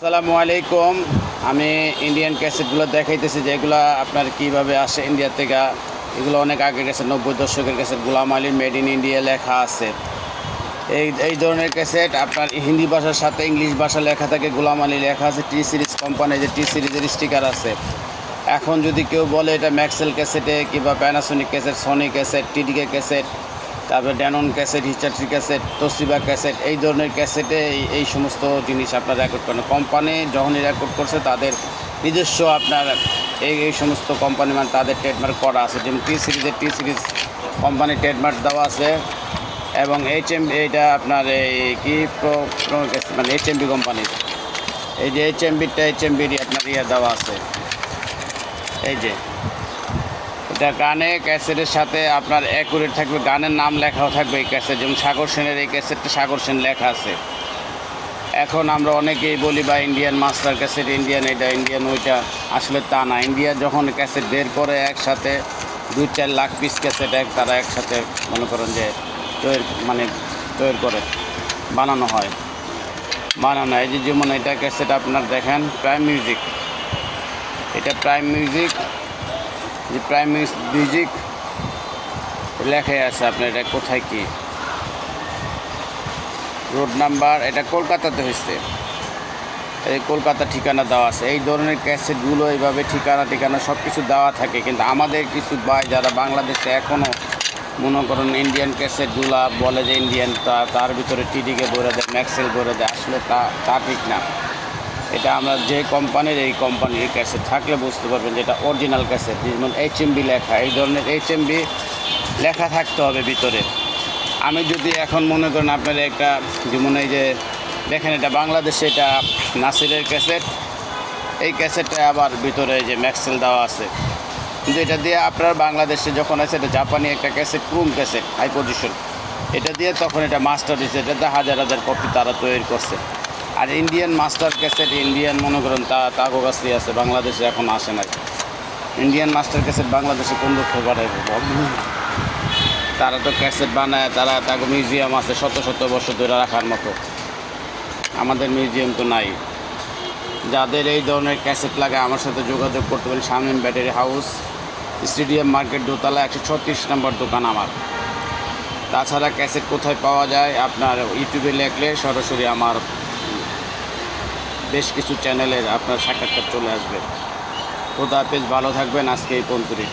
আসসালামু আলাইকুম। আমি ইন্ডিয়ান ক্যাসেটগুলো দেখাইতেছি যেগুলো আপনার কিভাবে আসে ইন্ডিয়া থেকে। এগুলো অনেক আগে গেছে, 90 দশকের cassette. Ghulam Ali made in India লেখা আছে। এই ধরনের ক্যাসেট আপনার হিন্দি ভাষার সাথে ইংলিশ ভাষা লেখা থাকে। গোলাম আলী লেখা আছে। টি সিরিজ কোম্পানি, যে টি সিরিজের স্টিকার আছে। এখন যদি কেউ বলে এটা ম্যাক্সেল ক্যাসেটে কিংবা Panasonic cassette, Sony cassette, TDK cassette, তারপরে ড্যানন ক্যাসেট, হিচাট্রি ক্যাসেট, তোশিবা ক্যাসেট, এই ধরনের ক্যাসেটে এই সমস্ত জিনিস আপনার রেকর্ড করেন। কোম্পানি যখনই রেকর্ড করছে তাদের নিজস্ব আপনার এই সমস্ত কোম্পানি মানে তাদের ট্রেডমার্ক করা আছে। যেমন টি সিরিজ কোম্পানির ট্রেডমার্ক দেওয়া আছে। এবং এইটা আপনার এই কি মানে এইচএমবি কোম্পানির, এই যে এইচএমবির আপনার দেওয়া আছে। এই যে এটা গানে ক্যাসেটের সাথে আপনার অ্যাকুরেট থাকবে, গানের নাম লেখাও থাকবে এই ক্যাসেট। যেমন সাগর সেনের এই ক্যাসেটটা সাগর সেন লেখা আছে। এখন আমরা অনেকেই বলি বা ইন্ডিয়ান মাস্টার ক্যাসেট, ইন্ডিয়ান এটা, ইন্ডিয়ান ওইটা। আসলে তা না। ইন্ডিয়া যখন ক্যাসেট বের করে একসাথে 2-4 লাখ পিস ক্যাসেট তারা একসাথে মনে করেন যে তৈরি করে বানানো হয়। এই যে যেমন এটা ক্যাসেট আপনার দেখেন প্রাইম মিউজিক, এটা প্রাইম মিউজিক, যে প্রাইম মিউজিক লেখাই আছে আপনার। এটা কোথায় কি রোড নাম্বার, এটা কলকাতাতে হয়েছে। এই কলকাতা ঠিকানা দেওয়া আছে। এই ধরনের ক্যাসেটগুলো এইভাবে ঠিকানা সব কিছু দেওয়া থাকে। কিন্তু আমাদের কিছু ভাই যারা বাংলাদেশে এখনও মনে করেন ইন্ডিয়ান ক্যাসেটগুলো বলে যে ইন্ডিয়ান, তার ভিতরে টিডিকে ভরে দেয়, ম্যাক্সেল ভরে দেয়। আসলে তা ঠিক না। এটা আমরা যে কোম্পানির এই ক্যাসেট থাকলে বুঝতে পারবেন যে এটা অরিজিনাল ক্যাসেট। যেমন এইচএমবি লেখা, এই ধরনের এইচএমবি লেখা থাকতে হবে ভিতরে। আমি যদি এখন মনে করেন আপনার একটা যেমন এই যে দেখেন, এটা বাংলাদেশে এটা নাসিরের ক্যাসেট। এই ক্যাসেটটা আবার ভিতরে যে ম্যাক্সেল দেওয়া আছে। কিন্তু এটা দিয়ে আপনার বাংলাদেশে যখন আছে এটা জাপানি একটা cassette, chrome cassette, high position. এটা দিয়ে তখন এটা মাস্টার দিচ্ছে, এটাতে হাজার কপি তারা তৈরি করছে। আর ইন্ডিয়ান মাস্টার ক্যাসেট, ইন্ডিয়ান মনে করেন তাগো কাছে আছে, বাংলাদেশে এখন আসে না। ইন্ডিয়ান মাস্টার ক্যাসেট বাংলাদেশে কোন দুঃখে বাড়াইবে? তারা তো ক্যাসেট বানায়, তাগো মিউজিয়াম আছে শত বছর ধরে রাখার মতো। আমাদের মিউজিয়াম তো নাই। যাদের এই ধরনের ক্যাসেট লাগে আমার সাথে যোগাযোগ করতে পারেন। Shamim battery house, stadium market, দোতলা, 136 নম্বর দোকান আমার। তাছাড়া ক্যাসেট কোথায় পাওয়া যায় আপনার ইউটিউবে লেখলে সরাসরি আমার বেশ কিছু চ্যানেলের আপনার সাক্ষাৎকার চলে আসবে। খোদা হাফেজ, ভালো থাকবেন। আজকে এই পর্যন্তই।